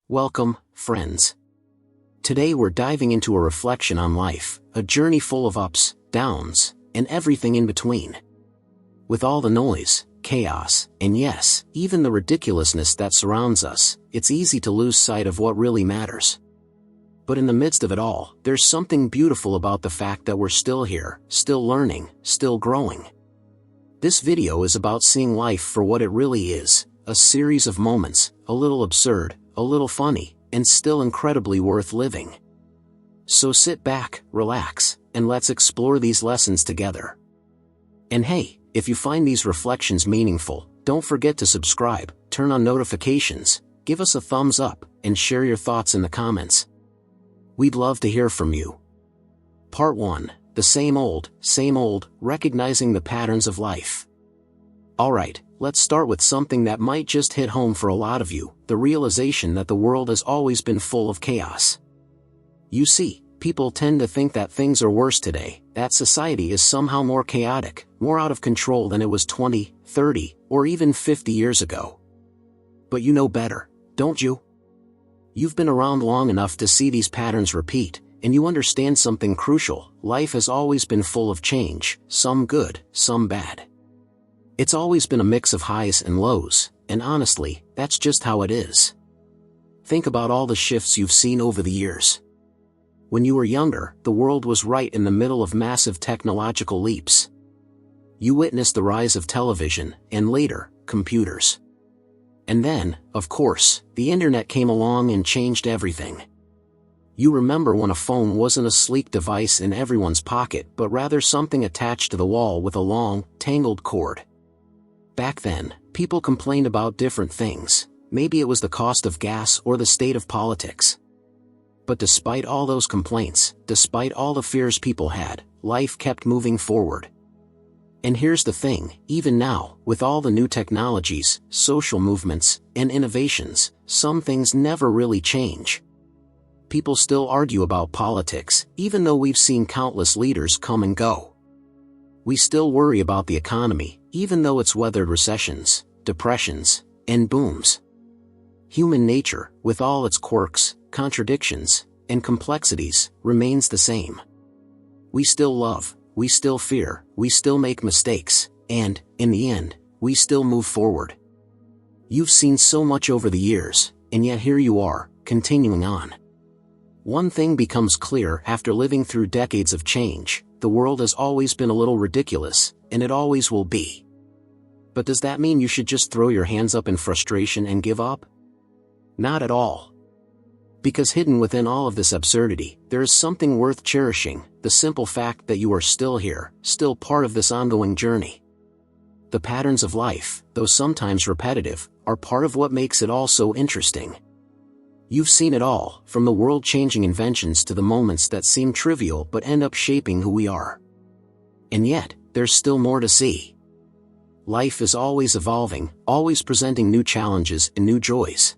Welcome, friends. Today we're diving into a reflection on life, a journey full of ups, downs, and everything in between. With all the noise, chaos, and yes, even the ridiculousness that surrounds us, it's easy to lose sight of what really matters. But in the midst of it all, there's something beautiful about the fact that we're still here, still learning, still growing. This video is about seeing life for what it really is, a series of moments, a little absurd, a little funny, and still incredibly worth living. So sit back, relax, and let's explore these lessons together. And hey, if you find these reflections meaningful, don't forget to subscribe, turn on notifications, give us a thumbs up, and share your thoughts in the comments. We'd love to hear from you. Part 1, the same old, recognizing the patterns of life. Alright, let's start with something that might just hit home for a lot of you, the realization that the world has always been full of chaos. You see, people tend to think that things are worse today, that society is somehow more chaotic, more out of control than it was 20, 30, or even 50 years ago. But you know better, don't you? You've been around long enough to see these patterns repeat, and you understand something crucial: life has always been full of change, some good, some bad. It's always been a mix of highs and lows, and honestly, that's just how it is. Think about all the shifts you've seen over the years. When you were younger, the world was right in the middle of massive technological leaps. You witnessed the rise of television, and later, computers. And then, of course, the internet came along and changed everything. You remember when a phone wasn't a sleek device in everyone's pocket but rather something attached to the wall with a long, tangled cord. Back then, people complained about different things. Maybe it was the cost of gas or the state of politics. But despite all those complaints, despite all the fears people had, life kept moving forward. And here's the thing, even now, with all the new technologies, social movements, and innovations, some things never really change. People still argue about politics, even though we've seen countless leaders come and go. We still worry about the economy, even though it's weathered recessions, depressions, and booms. Human nature, with all its quirks, contradictions, and complexities, remains the same. We still love, we still fear, we still make mistakes, and, in the end, we still move forward. You've seen so much over the years, and yet here you are, continuing on. One thing becomes clear after living through decades of change: the world has always been a little ridiculous, and it always will be. But does that mean you should just throw your hands up in frustration and give up? Not at all. Because hidden within all of this absurdity, there is something worth cherishing: the simple fact that you are still here, still part of this ongoing journey. The patterns of life, though sometimes repetitive, are part of what makes it all so interesting. You've seen it all, from the world-changing inventions to the moments that seem trivial but end up shaping who we are. And yet, there's still more to see. Life is always evolving, always presenting new challenges and new joys.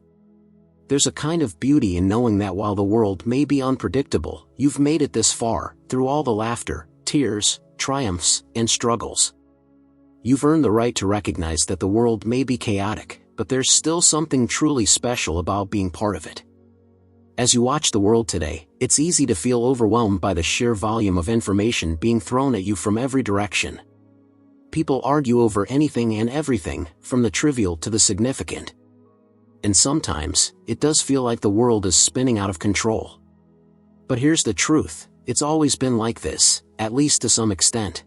There's a kind of beauty in knowing that while the world may be unpredictable, you've made it this far, through all the laughter, tears, triumphs, and struggles. You've earned the right to recognize that the world may be chaotic, but there's still something truly special about being part of it. As you watch the world today, it's easy to feel overwhelmed by the sheer volume of information being thrown at you from every direction. People argue over anything and everything, from the trivial to the significant. And sometimes, it does feel like the world is spinning out of control. But here's the truth: it's always been like this, at least to some extent.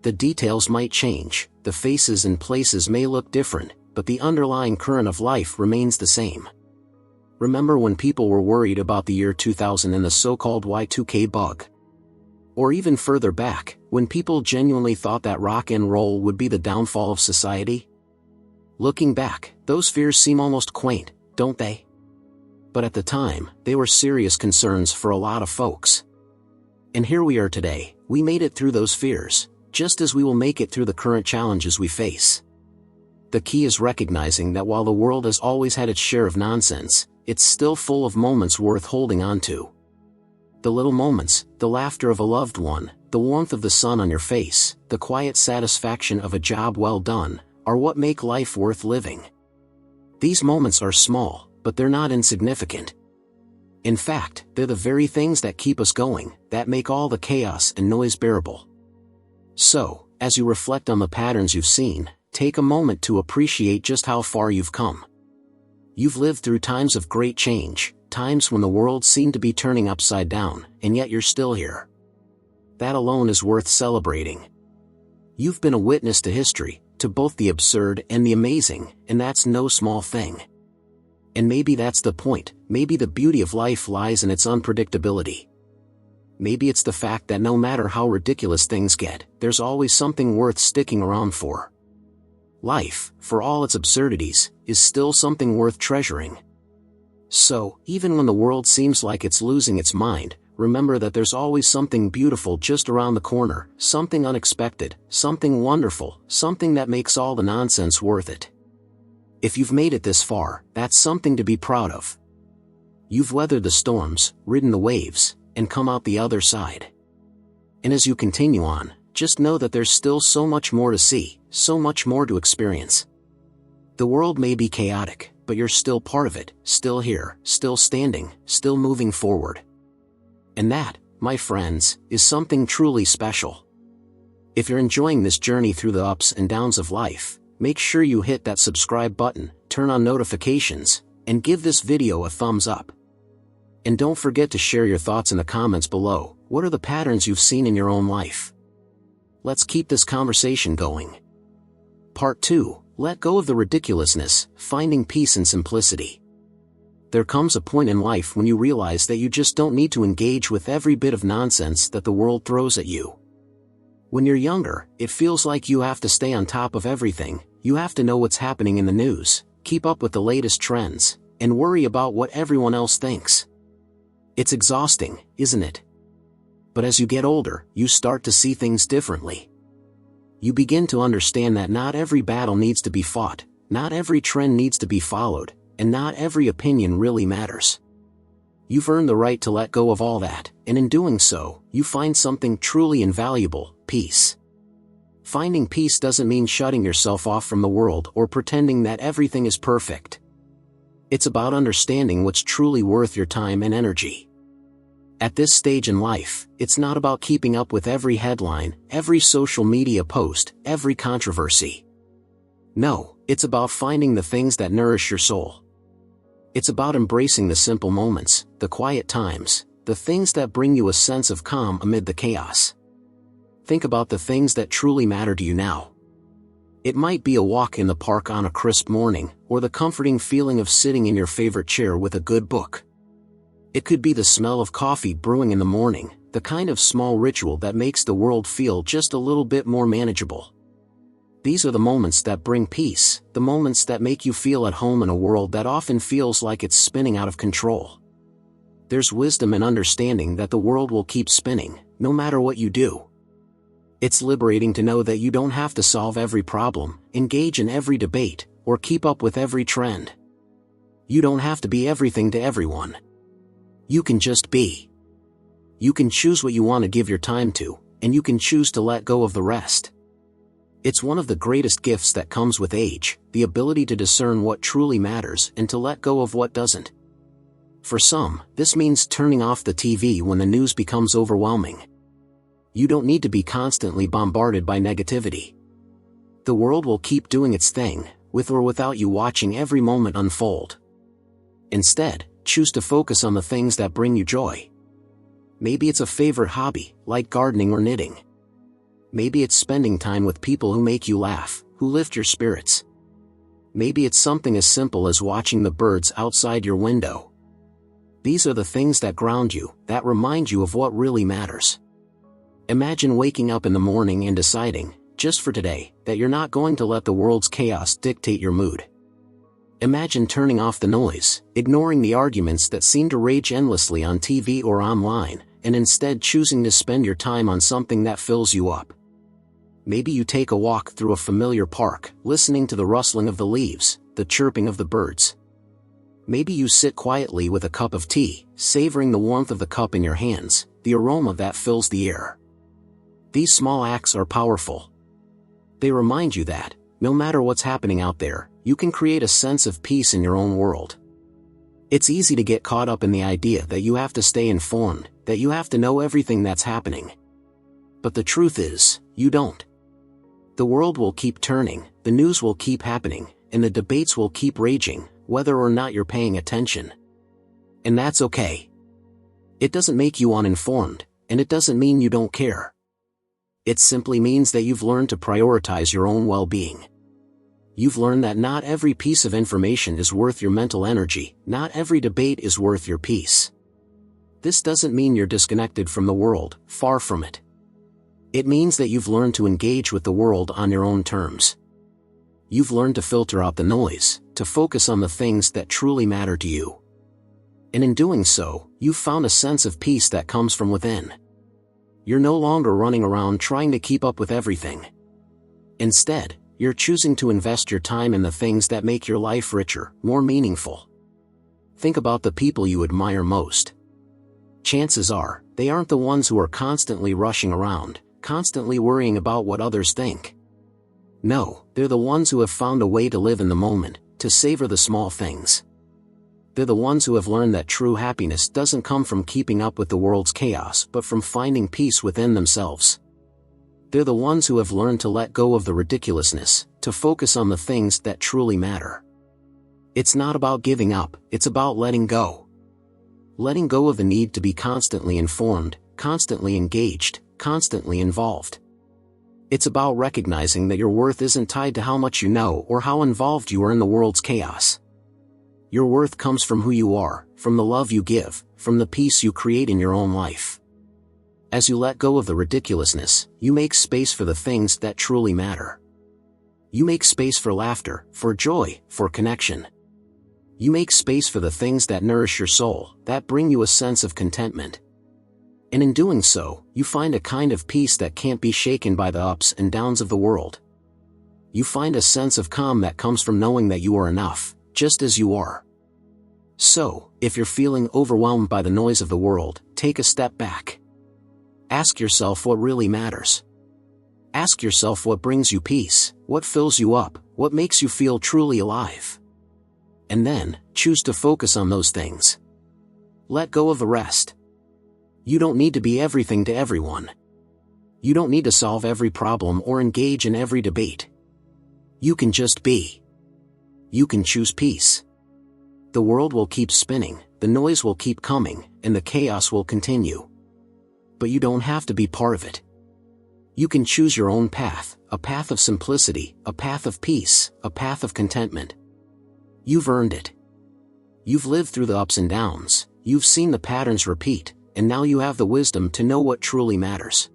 The details might change, the faces and places may look different, but the underlying current of life remains the same. Remember when people were worried about the year 2000 and the so-called Y2K bug? Or even further back, when people genuinely thought that rock and roll would be the downfall of society? Looking back, those fears seem almost quaint, don't they? But at the time, they were serious concerns for a lot of folks. And here we are today. We made it through those fears, just as we will make it through the current challenges we face. The key is recognizing that while the world has always had its share of nonsense, it's still full of moments worth holding on to. The little moments, the laughter of a loved one, the warmth of the sun on your face, the quiet satisfaction of a job well done, are what make life worth living. These moments are small, but they're not insignificant. In fact, they're the very things that keep us going, that make all the chaos and noise bearable. So, as you reflect on the patterns you've seen, take a moment to appreciate just how far you've come. You've lived through times of great change, times when the world seemed to be turning upside down, and yet you're still here. That alone is worth celebrating. You've been a witness to history, to both the absurd and the amazing, and that's no small thing. And maybe that's the point, maybe the beauty of life lies in its unpredictability. Maybe it's the fact that no matter how ridiculous things get, there's always something worth sticking around for. Life, for all its absurdities, is still something worth treasuring. So, even when the world seems like it's losing its mind, remember that there's always something beautiful just around the corner, something unexpected, something wonderful, something that makes all the nonsense worth it. If you've made it this far, that's something to be proud of. You've weathered the storms, ridden the waves, and come out the other side. And as you continue on, just know that there's still so much more to see, so much more to experience. The world may be chaotic, but you're still part of it, still here, still standing, still moving forward. And that, my friends, is something truly special. If you're enjoying this journey through the ups and downs of life, make sure you hit that subscribe button, turn on notifications, and give this video a thumbs up. And don't forget to share your thoughts in the comments below. What are the patterns you've seen in your own life? Let's keep this conversation going. Part 2. Let go of the ridiculousness, finding peace in simplicity. There comes a point in life when you realize that you just don't need to engage with every bit of nonsense that the world throws at you. When you're younger, it feels like you have to stay on top of everything, you have to know what's happening in the news, keep up with the latest trends, and worry about what everyone else thinks. It's exhausting, isn't it? But as you get older, you start to see things differently. You begin to understand that not every battle needs to be fought, not every trend needs to be followed, and not every opinion really matters. You've earned the right to let go of all that, and in doing so, you find something truly invaluable: peace. Finding peace doesn't mean shutting yourself off from the world or pretending that everything is perfect. It's about understanding what's truly worth your time and energy. At this stage in life, it's not about keeping up with every headline, every social media post, every controversy. No, it's about finding the things that nourish your soul. It's about embracing the simple moments, the quiet times, the things that bring you a sense of calm amid the chaos. Think about the things that truly matter to you now. It might be a walk in the park on a crisp morning, or the comforting feeling of sitting in your favorite chair with a good book. It could be the smell of coffee brewing in the morning, the kind of small ritual that makes the world feel just a little bit more manageable. These are the moments that bring peace, the moments that make you feel at home in a world that often feels like it's spinning out of control. There's wisdom in understanding that the world will keep spinning, no matter what you do. It's liberating to know that you don't have to solve every problem, engage in every debate, or keep up with every trend. You don't have to be everything to everyone. You can just be. You can choose what you want to give your time to, and you can choose to let go of the rest. It's one of the greatest gifts that comes with age, the ability to discern what truly matters and to let go of what doesn't. For some, this means turning off the TV when the news becomes overwhelming. You don't need to be constantly bombarded by negativity. The world will keep doing its thing, with or without you watching every moment unfold. Instead, choose to focus on the things that bring you joy. Maybe it's a favorite hobby, like gardening or knitting. Maybe it's spending time with people who make you laugh, who lift your spirits. Maybe it's something as simple as watching the birds outside your window. These are the things that ground you, that remind you of what really matters. Imagine waking up in the morning and deciding, just for today, that you're not going to let the world's chaos dictate your mood. Imagine turning off the noise, ignoring the arguments that seem to rage endlessly on TV or online, and instead choosing to spend your time on something that fills you up. Maybe you take a walk through a familiar park, listening to the rustling of the leaves, the chirping of the birds. Maybe you sit quietly with a cup of tea, savoring the warmth of the cup in your hands, the aroma that fills the air. These small acts are powerful. They remind you that, no matter what's happening out there, you can create a sense of peace in your own world. It's easy to get caught up in the idea that you have to stay informed, that you have to know everything that's happening. But the truth is, you don't. The world will keep turning, the news will keep happening, and the debates will keep raging, whether or not you're paying attention. And that's okay. It doesn't make you uninformed, and it doesn't mean you don't care. It simply means that you've learned to prioritize your own well-being. You've learned that not every piece of information is worth your mental energy, not every debate is worth your peace. This doesn't mean you're disconnected from the world, far from it. It means that you've learned to engage with the world on your own terms. You've learned to filter out the noise, to focus on the things that truly matter to you. And in doing so, you've found a sense of peace that comes from within. You're no longer running around trying to keep up with everything. Instead, you're choosing to invest your time in the things that make your life richer, more meaningful. Think about the people you admire most. Chances are, they aren't the ones who are constantly rushing around, constantly worrying about what others think. No, they're the ones who have found a way to live in the moment, to savor the small things. They're the ones who have learned that true happiness doesn't come from keeping up with the world's chaos but from finding peace within themselves. They're the ones who have learned to let go of the ridiculousness, to focus on the things that truly matter. It's not about giving up, it's about letting go. Letting go of the need to be constantly informed, constantly engaged, constantly involved. It's about recognizing that your worth isn't tied to how much you know or how involved you are in the world's chaos. Your worth comes from who you are, from the love you give, from the peace you create in your own life. As you let go of the ridiculousness, you make space for the things that truly matter. You make space for laughter, for joy, for connection. You make space for the things that nourish your soul, that bring you a sense of contentment. And in doing so, you find a kind of peace that can't be shaken by the ups and downs of the world. You find a sense of calm that comes from knowing that you are enough, just as you are. So, if you're feeling overwhelmed by the noise of the world, take a step back. Ask yourself what really matters. Ask yourself what brings you peace, what fills you up, what makes you feel truly alive. And then, choose to focus on those things. Let go of the rest. You don't need to be everything to everyone. You don't need to solve every problem or engage in every debate. You can just be. You can choose peace. The world will keep spinning, the noise will keep coming, and the chaos will continue. But you don't have to be part of it. You can choose your own path, a path of simplicity, a path of peace, a path of contentment. You've earned it. You've lived through the ups and downs, you've seen the patterns repeat, and now you have the wisdom to know what truly matters.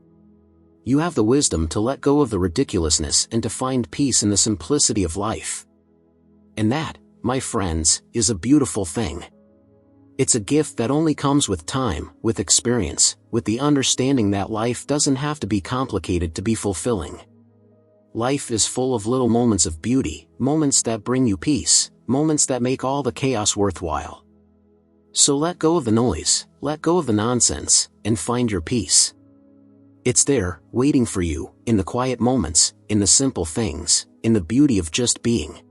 You have the wisdom to let go of the ridiculousness and to find peace in the simplicity of life. And that, my friends, is a beautiful thing. It's a gift that only comes with time, with experience, with the understanding that life doesn't have to be complicated to be fulfilling. Life is full of little moments of beauty, moments that bring you peace, moments that make all the chaos worthwhile. So let go of the noise, let go of the nonsense, and find your peace. It's there, waiting for you, in the quiet moments, in the simple things, in the beauty of just being.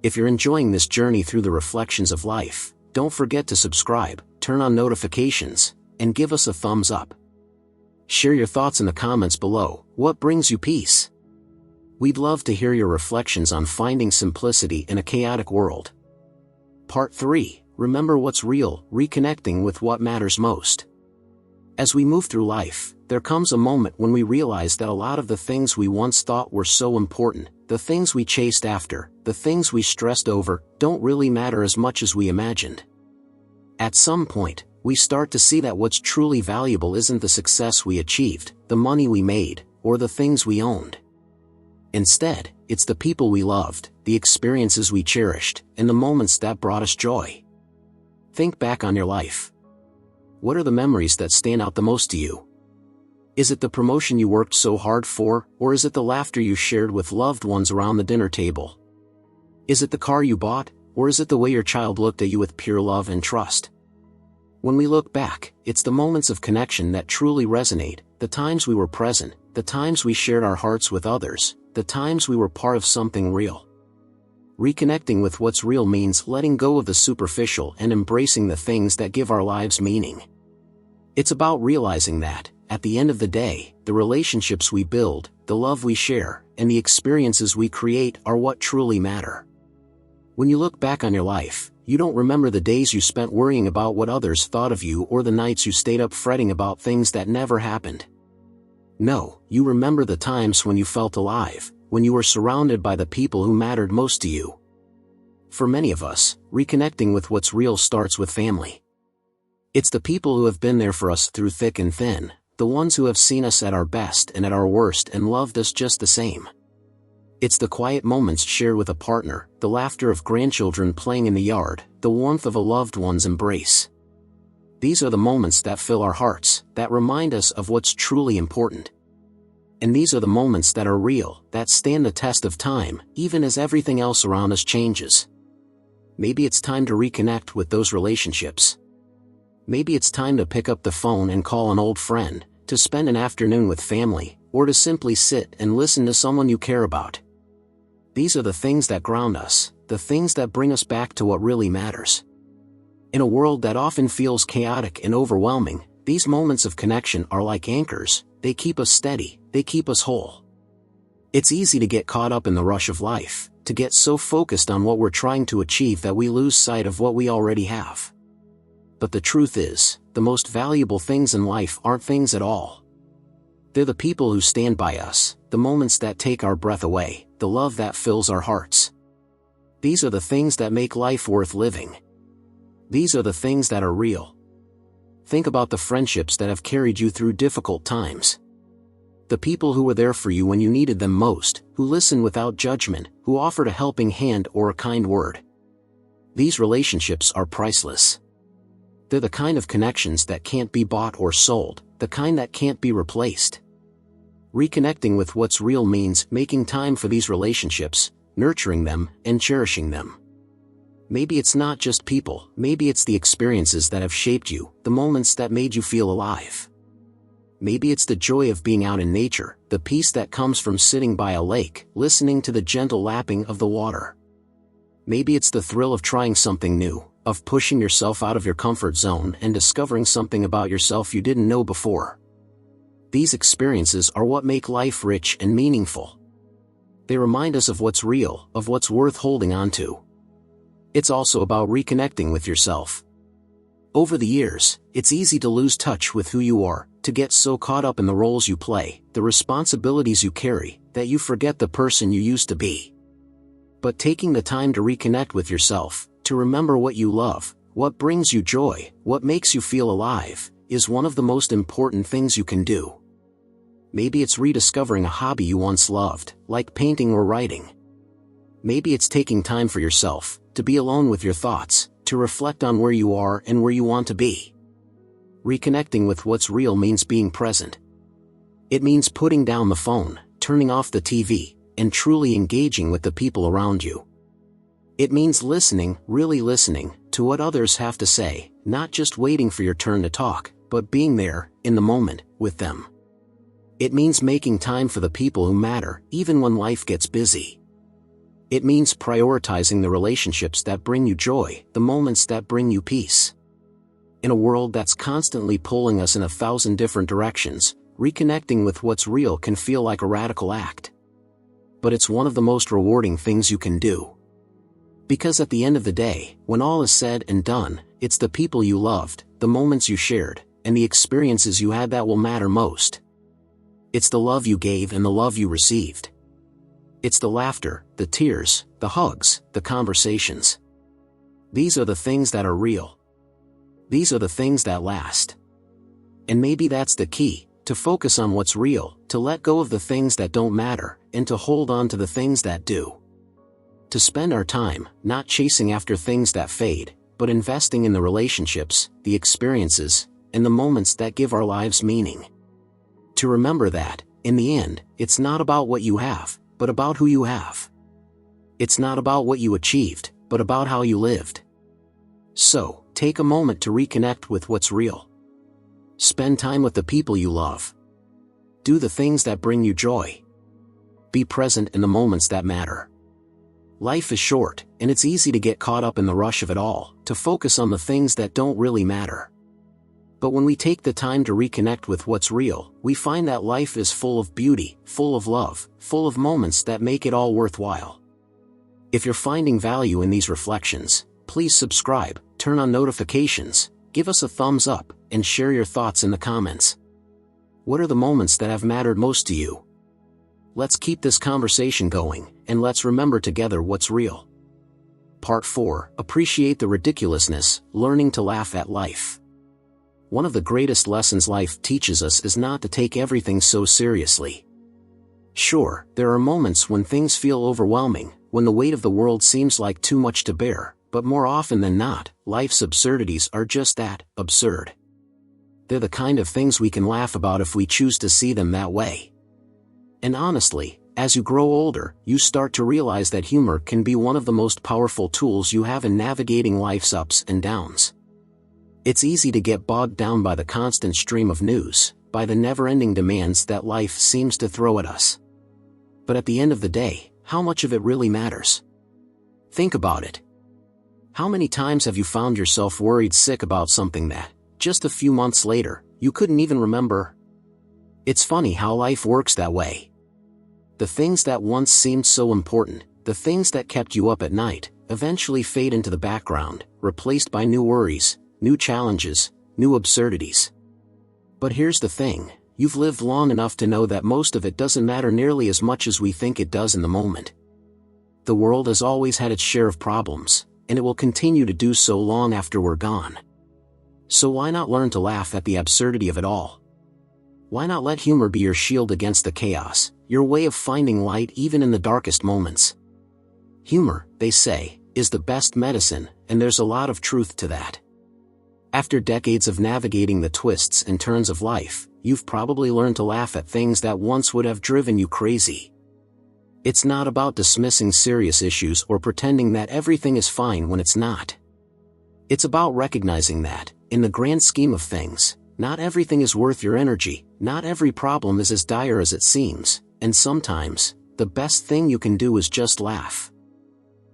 If you're enjoying this journey through the reflections of life, don't forget to subscribe, turn on notifications, and give us a thumbs up. Share your thoughts in the comments below. What brings you peace? We'd love to hear your reflections on finding simplicity in a chaotic world. Part 3. Remember what's real, reconnecting with what matters most. As we move through life, there comes a moment when we realize that a lot of the things we once thought were so important, the things we chased after, the things we stressed over, don't really matter as much as we imagined. At some point, we start to see that what's truly valuable isn't the success we achieved, the money we made, or the things we owned. Instead, it's the people we loved, the experiences we cherished, and the moments that brought us joy. Think back on your life. What are the memories that stand out the most to you? Is it the promotion you worked so hard for, or is it the laughter you shared with loved ones around the dinner table? Is it the car you bought, or is it the way your child looked at you with pure love and trust? When we look back, it's the moments of connection that truly resonate, the times we were present, the times we shared our hearts with others, the times we were part of something real. reconnecting with what's real means letting go of the superficial and embracing the things that give our lives meaning. It's about realizing that, at the end of the day, the relationships we build, the love we share, and the experiences we create are what truly matter. When you look back on your life, you don't remember the days you spent worrying about what others thought of you or the nights you stayed up fretting about things that never happened. No, you remember the times when you felt alive, when you were surrounded by the people who mattered most to you. For many of us, reconnecting with what's real starts with family. It's the people who have been there for us through thick and thin, the ones who have seen us at our best and at our worst and loved us just the same. It's the quiet moments shared with a partner, the laughter of grandchildren playing in the yard, the warmth of a loved one's embrace. These are the moments that fill our hearts, that remind us of what's truly important. And these are the moments that are real, that stand the test of time, even as everything else around us changes. Maybe it's time to reconnect with those relationships. Maybe it's time to pick up the phone and call an old friend, to spend an afternoon with family, or to simply sit and listen to someone you care about. These are the things that ground us, the things that bring us back to what really matters. In a world that often feels chaotic and overwhelming, these moments of connection are like anchors. They keep us steady, they keep us whole. It's easy to get caught up in the rush of life, to get so focused on what we're trying to achieve that we lose sight of what we already have. But the truth is, the most valuable things in life aren't things at all. They're the people who stand by us, the moments that take our breath away, the love that fills our hearts. These are the things that make life worth living. These are the things that are real. Think about the friendships that have carried you through difficult times. The people who were there for you when you needed them most, who listened without judgment, who offered a helping hand or a kind word. These relationships are priceless. They're the kind of connections that can't be bought or sold, the kind that can't be replaced. Reconnecting with what's real means making time for these relationships, nurturing them, and cherishing them. Maybe it's not just people, maybe it's the experiences that have shaped you, the moments that made you feel alive. Maybe it's the joy of being out in nature, the peace that comes from sitting by a lake, listening to the gentle lapping of the water. Maybe it's the thrill of trying something new, of pushing yourself out of your comfort zone and discovering something about yourself you didn't know before. These experiences are what make life rich and meaningful. They remind us of what's real, of what's worth holding on to. It's also about reconnecting with yourself. Over the years, it's easy to lose touch with who you are, to get so caught up in the roles you play, the responsibilities you carry, that you forget the person you used to be. But taking the time to reconnect with yourself, to remember what you love, what brings you joy, what makes you feel alive, is one of the most important things you can do. Maybe it's rediscovering a hobby you once loved, like painting or writing. Maybe it's taking time for yourself, to be alone with your thoughts, to reflect on where you are and where you want to be. Reconnecting with what's real means being present. It means putting down the phone, turning off the TV, and truly engaging with the people around you. It means listening, really listening, to what others have to say, not just waiting for your turn to talk, but being there, in the moment, with them. It means making time for the people who matter, even when life gets busy. It means prioritizing the relationships that bring you joy, the moments that bring you peace. In a world that's constantly pulling us in 1,000 different directions, reconnecting with what's real can feel like a radical act. But it's one of the most rewarding things you can do. Because at the end of the day, when all is said and done, it's the people you loved, the moments you shared, and the experiences you had that will matter most. It's the love you gave and the love you received. It's the laughter, the tears, the hugs, the conversations. These are the things that are real. These are the things that last. And maybe that's the key, to focus on what's real, to let go of the things that don't matter, and to hold on to the things that do. To spend our time, not chasing after things that fade, but investing in the relationships, the experiences, and the moments that give our lives meaning. To remember that, in the end, it's not about what you have, but about who you have. It's not about what you achieved, but about how you lived. So, take a moment to reconnect with what's real. Spend time with the people you love. Do the things that bring you joy. Be present in the moments that matter. Life is short, and it's easy to get caught up in the rush of it all, to focus on the things that don't really matter. But when we take the time to reconnect with what's real, we find that life is full of beauty, full of love, full of moments that make it all worthwhile. If you're finding value in these reflections, please subscribe, turn on notifications, give us a thumbs up, and share your thoughts in the comments. What are the moments that have mattered most to you? Let's keep this conversation going, and let's remember together what's real. Part 4. Appreciate the ridiculousness, learning to laugh at life. One of the greatest lessons life teaches us is not to take everything so seriously. Sure, there are moments when things feel overwhelming, when the weight of the world seems like too much to bear, but more often than not, life's absurdities are just that, absurd. They're the kind of things we can laugh about if we choose to see them that way. And honestly, as you grow older, you start to realize that humor can be one of the most powerful tools you have in navigating life's ups and downs. It's easy to get bogged down by the constant stream of news, by the never-ending demands that life seems to throw at us. But at the end of the day, how much of it really matters? Think about it. How many times have you found yourself worried sick about something that, just a few months later, you couldn't even remember? It's funny how life works that way. The things that once seemed so important, the things that kept you up at night, eventually fade into the background, replaced by new worries, new challenges, new absurdities. But here's the thing, you've lived long enough to know that most of it doesn't matter nearly as much as we think it does in the moment. The world has always had its share of problems, and it will continue to do so long after we're gone. So why not learn to laugh at the absurdity of it all? Why not let humor be your shield against the chaos, your way of finding light even in the darkest moments? Humor, they say, is the best medicine, and there's a lot of truth to that. After decades of navigating the twists and turns of life, you've probably learned to laugh at things that once would have driven you crazy. It's not about dismissing serious issues or pretending that everything is fine when it's not. It's about recognizing that, in the grand scheme of things, not everything is worth your energy, not every problem is as dire as it seems, and sometimes, the best thing you can do is just laugh.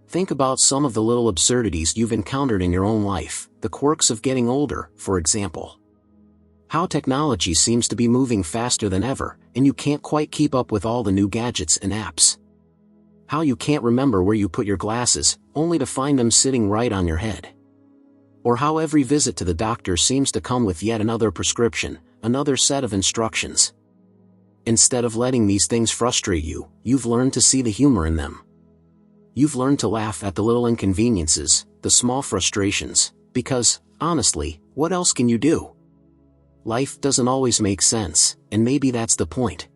Think about some of the little absurdities you've encountered in your own life, the quirks of getting older, for example. How technology seems to be moving faster than ever, and you can't quite keep up with all the new gadgets and apps. How you can't remember where you put your glasses, only to find them sitting right on your head. Or how every visit to the doctor seems to come with yet another prescription, another set of instructions. Instead of letting these things frustrate you, you've learned to see the humor in them. You've learned to laugh at the little inconveniences, the small frustrations, because, honestly, what else can you do? Life doesn't always make sense, and maybe that's the point.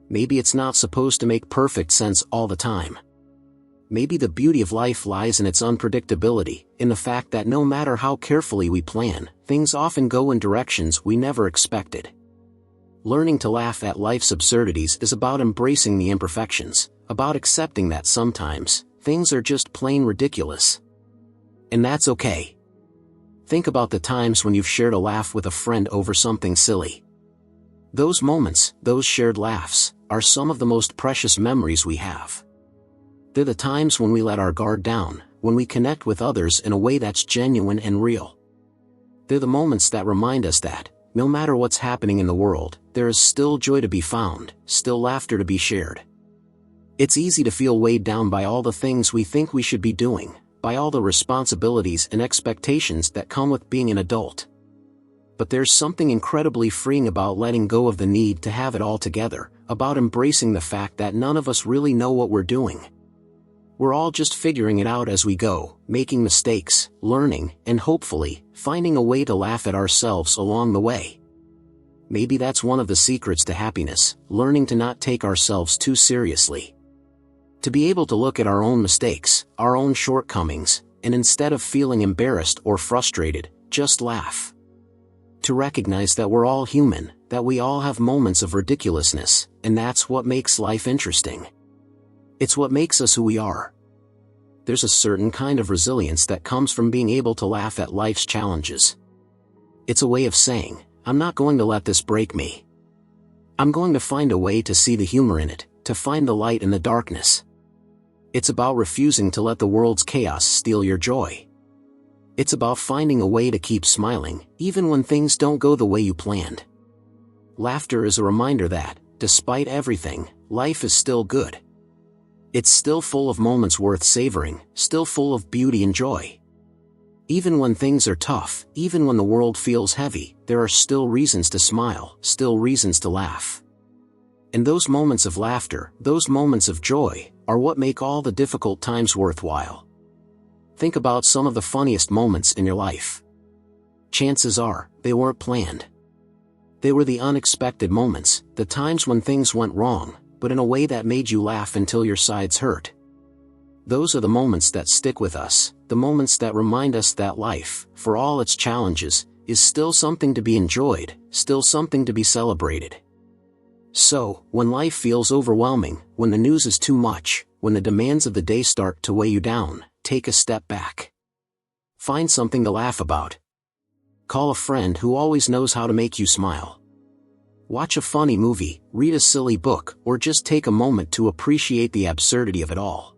Maybe it's not supposed to make perfect sense all the time. Maybe the beauty of life lies in its unpredictability, in the fact that no matter how carefully we plan, things often go in directions we never expected. Learning to laugh at life's absurdities is about embracing the imperfections, about accepting that sometimes, things are just plain ridiculous. And that's okay. Think about the times when you've shared a laugh with a friend over something silly. Those moments, those shared laughs, are some of the most precious memories we have. They're the times when we let our guard down, when we connect with others in a way that's genuine and real. They're the moments that remind us that, no matter what's happening in the world, there is still joy to be found, still laughter to be shared. It's easy to feel weighed down by all the things we think we should be doing, by all the responsibilities and expectations that come with being an adult. But there's something incredibly freeing about letting go of the need to have it all together, about embracing the fact that none of us really know what we're doing. We're all just figuring it out as we go, making mistakes, learning, and hopefully, finding a way to laugh at ourselves along the way. Maybe that's one of the secrets to happiness, learning to not take ourselves too seriously. To be able to look at our own mistakes, our own shortcomings, and instead of feeling embarrassed or frustrated, just laugh. To recognize that we're all human, that we all have moments of ridiculousness, and that's what makes life interesting. It's what makes us who we are. There's a certain kind of resilience that comes from being able to laugh at life's challenges. It's a way of saying, I'm not going to let this break me. I'm going to find a way to see the humor in it, to find the light in the darkness. It's about refusing to let the world's chaos steal your joy. It's about finding a way to keep smiling, even when things don't go the way you planned. Laughter is a reminder that, despite everything, life is still good. It's still full of moments worth savoring, still full of beauty and joy. Even when things are tough, even when the world feels heavy, there are still reasons to smile, still reasons to laugh. And those moments of laughter, those moments of joy, are what make all the difficult times worthwhile. Think about some of the funniest moments in your life. Chances are, they weren't planned. They were the unexpected moments, the times when things went wrong, but in a way that made you laugh until your sides hurt. Those are the moments that stick with us, the moments that remind us that life, for all its challenges, is still something to be enjoyed, still something to be celebrated. So, when life feels overwhelming, when the news is too much, when the demands of the day start to weigh you down, take a step back. Find something to laugh about. Call a friend who always knows how to make you smile. Watch a funny movie, read a silly book, or just take a moment to appreciate the absurdity of it all.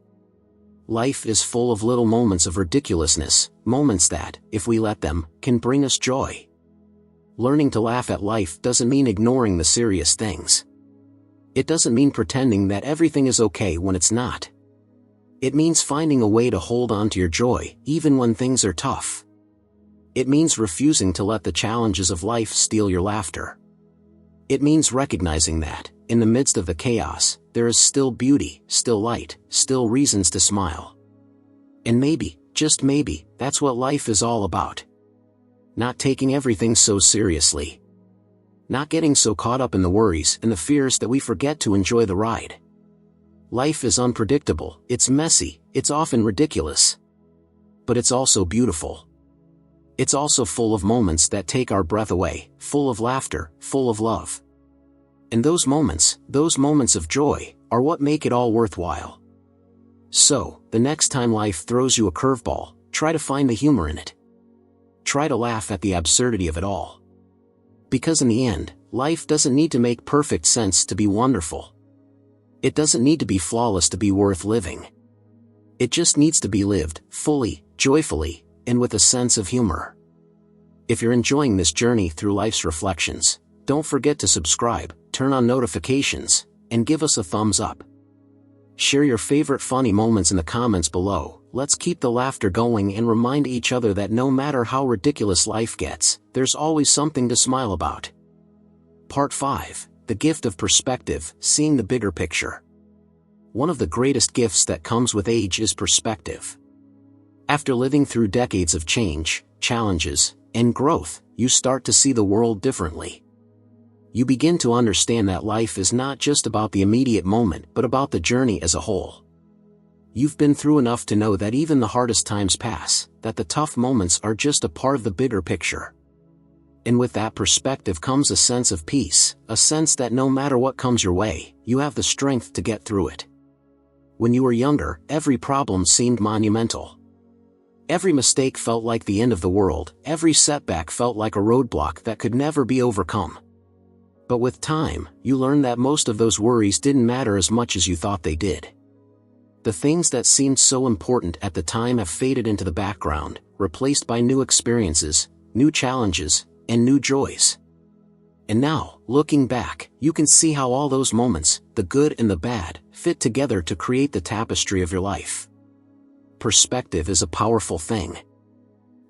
Life is full of little moments of ridiculousness, moments that, if we let them, can bring us joy. Learning to laugh at life doesn't mean ignoring the serious things. It doesn't mean pretending that everything is okay when it's not. It means finding a way to hold on to your joy, even when things are tough. It means refusing to let the challenges of life steal your laughter. It means recognizing that, in the midst of the chaos, there is still beauty, still light, still reasons to smile. And maybe, just maybe, that's what life is all about. Not taking everything so seriously. Not getting so caught up in the worries and the fears that we forget to enjoy the ride. Life is unpredictable, it's messy, it's often ridiculous. But it's also beautiful. It's also full of moments that take our breath away, full of laughter, full of love. And those moments of joy, are what make it all worthwhile. So, the next time life throws you a curveball, try to find the humor in it. Try to laugh at the absurdity of it all. Because in the end, life doesn't need to make perfect sense to be wonderful. It doesn't need to be flawless to be worth living. It just needs to be lived, fully, joyfully, and with a sense of humor. If you're enjoying this journey through life's reflections, don't forget to subscribe, turn on notifications, and give us a thumbs up. Share your favorite funny moments in the comments below. Let's keep the laughter going and remind each other that no matter how ridiculous life gets, there's always something to smile about. Part 5. The gift of perspective, seeing the bigger picture. One of the greatest gifts that comes with age is perspective. After living through decades of change, challenges, and growth, you start to see the world differently. You begin to understand that life is not just about the immediate moment but about the journey as a whole. You've been through enough to know that even the hardest times pass, that the tough moments are just a part of the bigger picture. And with that perspective comes a sense of peace, a sense that no matter what comes your way, you have the strength to get through it. When you were younger, every problem seemed monumental. Every mistake felt like the end of the world, every setback felt like a roadblock that could never be overcome. But with time, you learn that most of those worries didn't matter as much as you thought they did. The things that seemed so important at the time have faded into the background, replaced by new experiences, new challenges, and new joys. And now, looking back, you can see how all those moments, the good and the bad, fit together to create the tapestry of your life. Perspective is a powerful thing.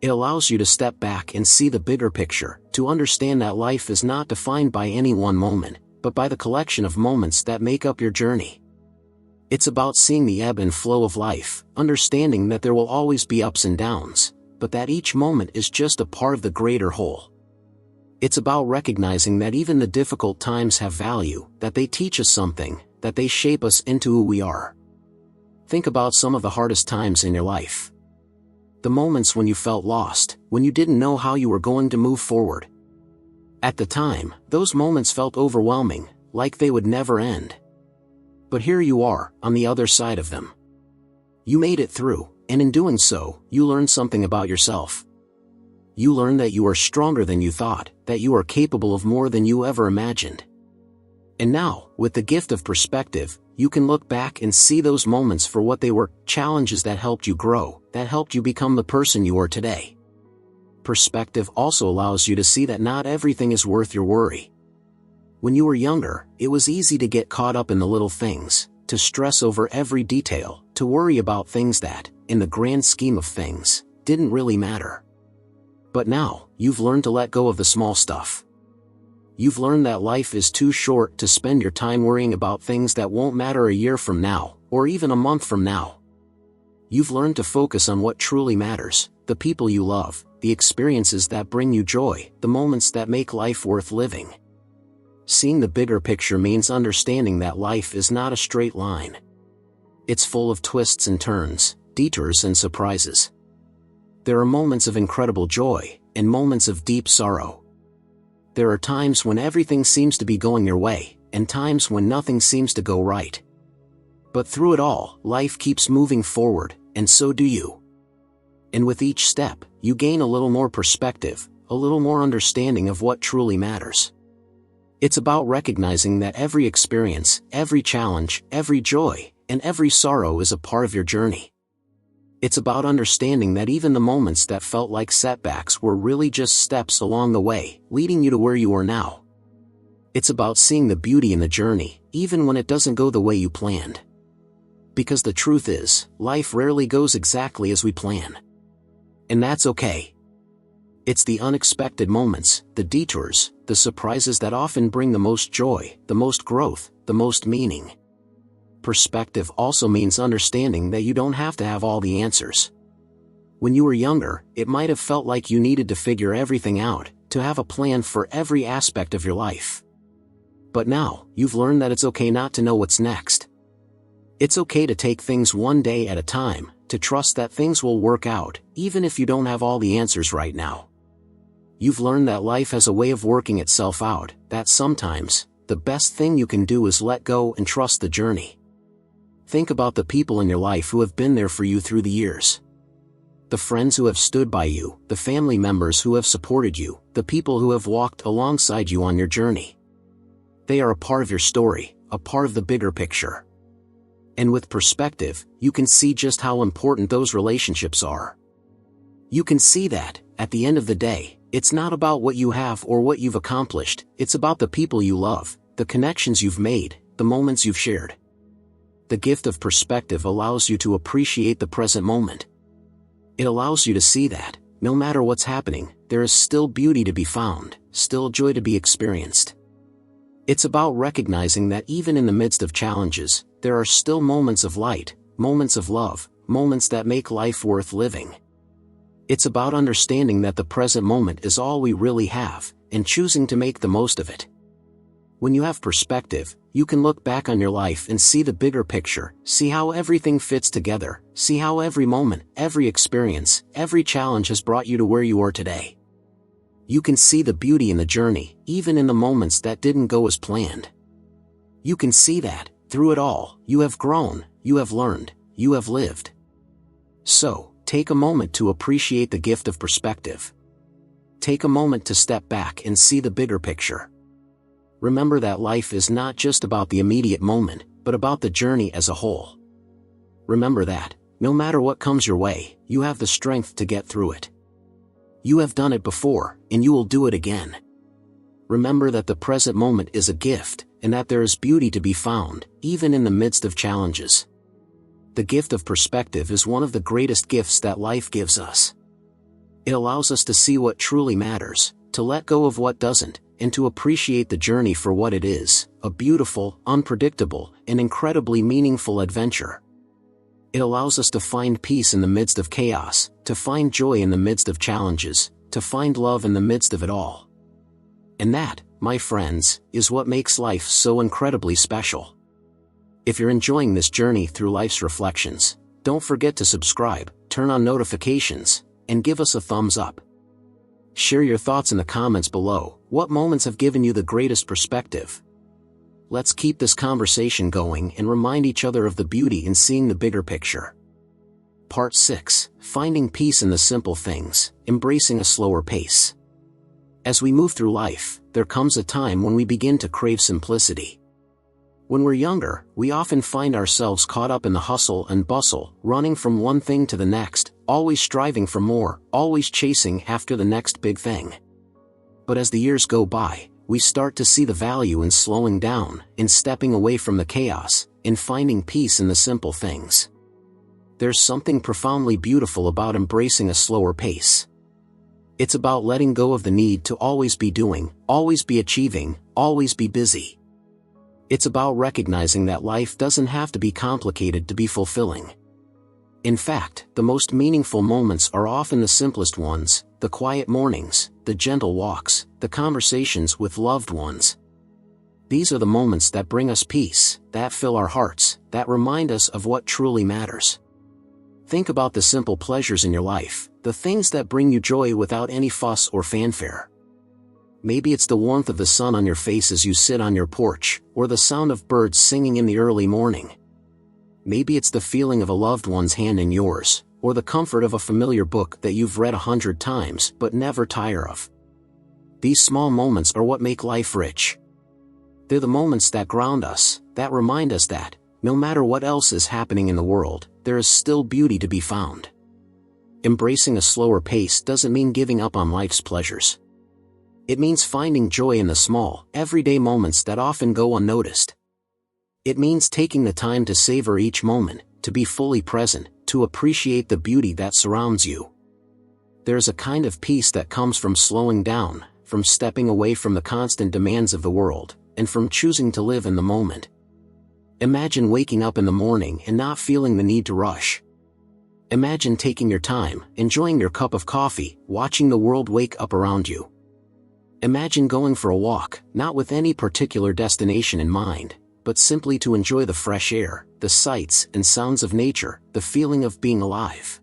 It allows you to step back and see the bigger picture, to understand that life is not defined by any one moment, but by the collection of moments that make up your journey. It's about seeing the ebb and flow of life, understanding that there will always be ups and downs, but that each moment is just a part of the greater whole. It's about recognizing that even the difficult times have value, that they teach us something, that they shape us into who we are. Think about some of the hardest times in your life. The moments when you felt lost, when you didn't know how you were going to move forward. At the time, those moments felt overwhelming, like they would never end. But here you are, on the other side of them. You made it through, and in doing so, you learned something about yourself. You learned that you are stronger than you thought, that you are capable of more than you ever imagined. And now, with the gift of perspective, you can look back and see those moments for what they were, challenges that helped you grow, that helped you become the person you are today. Perspective also allows you to see that not everything is worth your worry. When you were younger, it was easy to get caught up in the little things, to stress over every detail, to worry about things that, in the grand scheme of things, didn't really matter. But now, you've learned to let go of the small stuff. You've learned that life is too short to spend your time worrying about things that won't matter a year from now, or even a month from now. You've learned to focus on what truly matters, the people you love, the experiences that bring you joy, the moments that make life worth living. Seeing the bigger picture means understanding that life is not a straight line. It's full of twists and turns, detours and surprises. There are moments of incredible joy, and moments of deep sorrow. There are times when everything seems to be going your way, and times when nothing seems to go right. But through it all, life keeps moving forward, and so do you. And with each step, you gain a little more perspective, a little more understanding of what truly matters. It's about recognizing that every experience, every challenge, every joy, and every sorrow is a part of your journey. It's about understanding that even the moments that felt like setbacks were really just steps along the way, leading you to where you are now. It's about seeing the beauty in the journey, even when it doesn't go the way you planned. Because the truth is, life rarely goes exactly as we plan. And that's okay. It's the unexpected moments, the detours, the surprises that often bring the most joy, the most growth, the most meaning. Perspective also means understanding that you don't have to have all the answers. When you were younger, it might have felt like you needed to figure everything out, to have a plan for every aspect of your life. But now, you've learned that it's okay not to know what's next. It's okay to take things one day at a time, to trust that things will work out, even if you don't have all the answers right now. You've learned that life has a way of working itself out, that sometimes, the best thing you can do is let go and trust the journey. Think about the people in your life who have been there for you through the years. The friends who have stood by you, the family members who have supported you, the people who have walked alongside you on your journey. They are a part of your story, a part of the bigger picture. And with perspective, you can see just how important those relationships are. You can see that, at the end of the day, it's not about what you have or what you've accomplished, it's about the people you love, the connections you've made, the moments you've shared. The gift of perspective allows you to appreciate the present moment. It allows you to see that, no matter what's happening, there is still beauty to be found, still joy to be experienced. It's about recognizing that even in the midst of challenges, there are still moments of light, moments of love, moments that make life worth living. It's about understanding that the present moment is all we really have, and choosing to make the most of it. When you have perspective, you can look back on your life and see the bigger picture, see how everything fits together, see how every moment, every experience, every challenge has brought you to where you are today. You can see the beauty in the journey, even in the moments that didn't go as planned. You can see that, through it all, you have grown, you have learned, you have lived. So, take a moment to appreciate the gift of perspective. Take a moment to step back and see the bigger picture. Remember that life is not just about the immediate moment, but about the journey as a whole. Remember that, no matter what comes your way, you have the strength to get through it. You have done it before, and you will do it again. Remember that the present moment is a gift, and that there is beauty to be found, even in the midst of challenges. The gift of perspective is one of the greatest gifts that life gives us. It allows us to see what truly matters, to let go of what doesn't, and to appreciate the journey for what it is, a beautiful, unpredictable, and incredibly meaningful adventure. It allows us to find peace in the midst of chaos, to find joy in the midst of challenges, to find love in the midst of it all. And that, my friends, is what makes life so incredibly special. If you're enjoying this journey through life's reflections, don't forget to subscribe, turn on notifications, and give us a thumbs up. Share your thoughts in the comments below. What moments have given you the greatest perspective? Let's keep this conversation going and remind each other of the beauty in seeing the bigger picture. Part 6. Finding peace in the simple things, embracing a slower pace. As we move through life, there comes a time when we begin to crave simplicity. When we're younger, we often find ourselves caught up in the hustle and bustle, running from one thing to the next, always striving for more, always chasing after the next big thing. But as the years go by, we start to see the value in slowing down, in stepping away from the chaos, in finding peace in the simple things. There's something profoundly beautiful about embracing a slower pace. It's about letting go of the need to always be doing, always be achieving, always be busy. It's about recognizing that life doesn't have to be complicated to be fulfilling. In fact, the most meaningful moments are often the simplest ones, the quiet mornings, the gentle walks, the conversations with loved ones. These are the moments that bring us peace, that fill our hearts, that remind us of what truly matters. Think about the simple pleasures in your life, the things that bring you joy without any fuss or fanfare. Maybe it's the warmth of the sun on your face as you sit on your porch, or the sound of birds singing in the early morning. Maybe it's the feeling of a loved one's hand in yours, or the comfort of a familiar book that you've read 100 times but never tire of. These small moments are what make life rich. They're the moments that ground us, that remind us that, no matter what else is happening in the world, there is still beauty to be found. Embracing a slower pace doesn't mean giving up on life's pleasures. It means finding joy in the small, everyday moments that often go unnoticed. It means taking the time to savor each moment, to be fully present, to appreciate the beauty that surrounds you. There's a kind of peace that comes from slowing down, from stepping away from the constant demands of the world, and from choosing to live in the moment. Imagine waking up in the morning and not feeling the need to rush. Imagine taking your time, enjoying your cup of coffee, watching the world wake up around you. Imagine going for a walk, not with any particular destination in mind, but simply to enjoy the fresh air, the sights and sounds of nature, the feeling of being alive.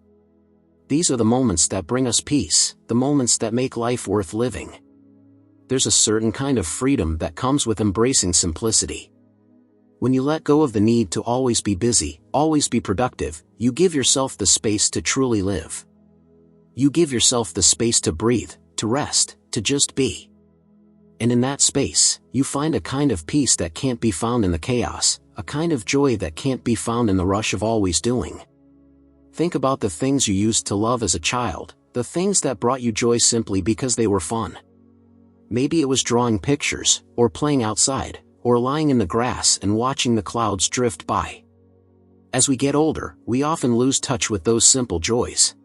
These are the moments that bring us peace, the moments that make life worth living. There's a certain kind of freedom that comes with embracing simplicity. When you let go of the need to always be busy, always be productive, you give yourself the space to truly live. You give yourself the space to breathe, to rest, to just be. And in that space, you find a kind of peace that can't be found in the chaos, a kind of joy that can't be found in the rush of always doing. Think about the things you used to love as a child, the things that brought you joy simply because they were fun. Maybe it was drawing pictures, or playing outside, or lying in the grass and watching the clouds drift by. As we get older, we often lose touch with those simple joys.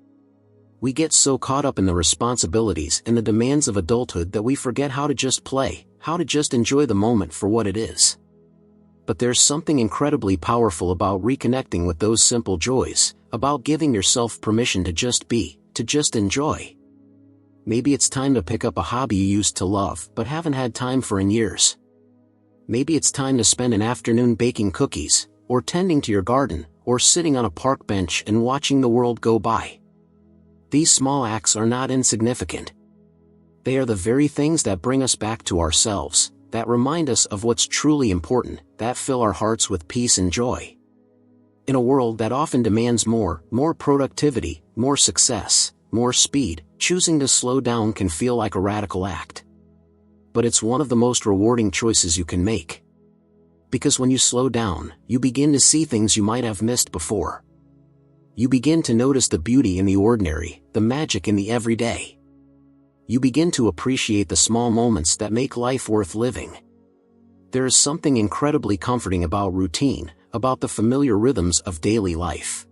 We get so caught up in the responsibilities and the demands of adulthood that we forget how to just play, how to just enjoy the moment for what it is. But there's something incredibly powerful about reconnecting with those simple joys, about giving yourself permission to just be, to just enjoy. Maybe it's time to pick up a hobby you used to love but haven't had time for in years. Maybe it's time to spend an afternoon baking cookies, or tending to your garden, or sitting on a park bench and watching the world go by. These small acts are not insignificant. They are the very things that bring us back to ourselves, that remind us of what's truly important, that fill our hearts with peace and joy. In a world that often demands more productivity, more success, more speed, choosing to slow down can feel like a radical act. But it's one of the most rewarding choices you can make. Because when you slow down, you begin to see things you might have missed before. You begin to notice the beauty in the ordinary, the magic in the everyday. You begin to appreciate the small moments that make life worth living. There is something incredibly comforting about routine, about the familiar rhythms of daily life.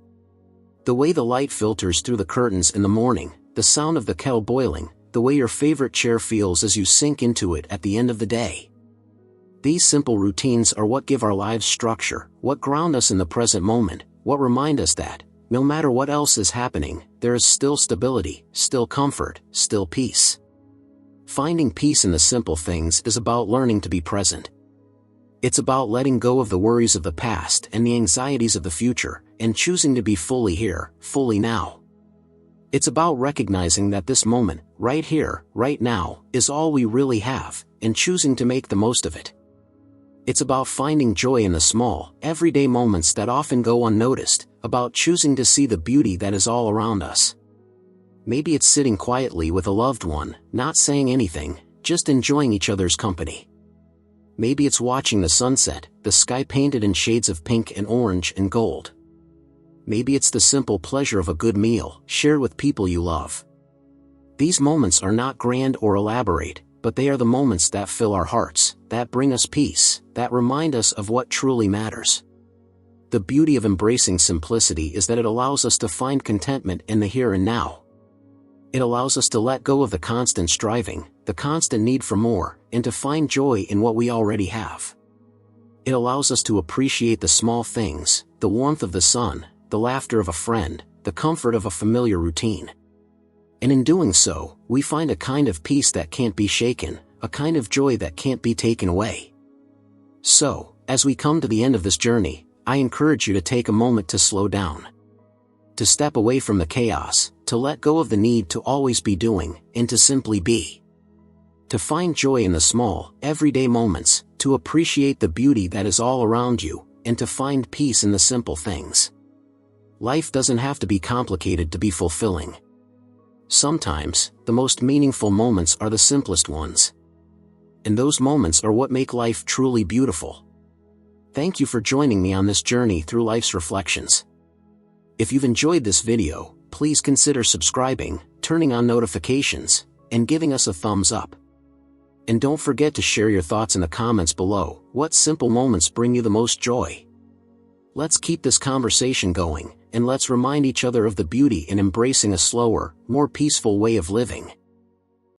The way the light filters through the curtains in the morning, the sound of the kettle boiling, the way your favorite chair feels as you sink into it at the end of the day. These simple routines are what give our lives structure, what ground us in the present moment, what remind us that, no matter what else is happening, there is still stability, still comfort, still peace. Finding peace in the simple things is about learning to be present. It's about letting go of the worries of the past and the anxieties of the future, and choosing to be fully here, fully now. It's about recognizing that this moment, right here, right now, is all we really have, and choosing to make the most of it. It's about finding joy in the small, everyday moments that often go unnoticed, about choosing to see the beauty that is all around us. Maybe it's sitting quietly with a loved one, not saying anything, just enjoying each other's company. Maybe it's watching the sunset, the sky painted in shades of pink and orange and gold. Maybe it's the simple pleasure of a good meal, shared with people you love. These moments are not grand or elaborate, but they are the moments that fill our hearts, that bring us peace, that remind us of what truly matters. The beauty of embracing simplicity is that it allows us to find contentment in the here and now. It allows us to let go of the constant striving, the constant need for more, and to find joy in what we already have. It allows us to appreciate the small things, the warmth of the sun, the laughter of a friend, the comfort of a familiar routine. And in doing so, we find a kind of peace that can't be shaken, a kind of joy that can't be taken away. So, as we come to the end of this journey, I encourage you to take a moment to slow down. To step away from the chaos, to let go of the need to always be doing, and to simply be. To find joy in the small, everyday moments, to appreciate the beauty that is all around you, and to find peace in the simple things. Life doesn't have to be complicated to be fulfilling. Sometimes, the most meaningful moments are the simplest ones. And those moments are what make life truly beautiful. Thank you for joining me on this journey through life's reflections. If you've enjoyed this video, please consider subscribing, turning on notifications, and giving us a thumbs up. And don't forget to share your thoughts in the comments below. What simple moments bring you the most joy? Let's keep this conversation going, and let's remind each other of the beauty in embracing a slower, more peaceful way of living.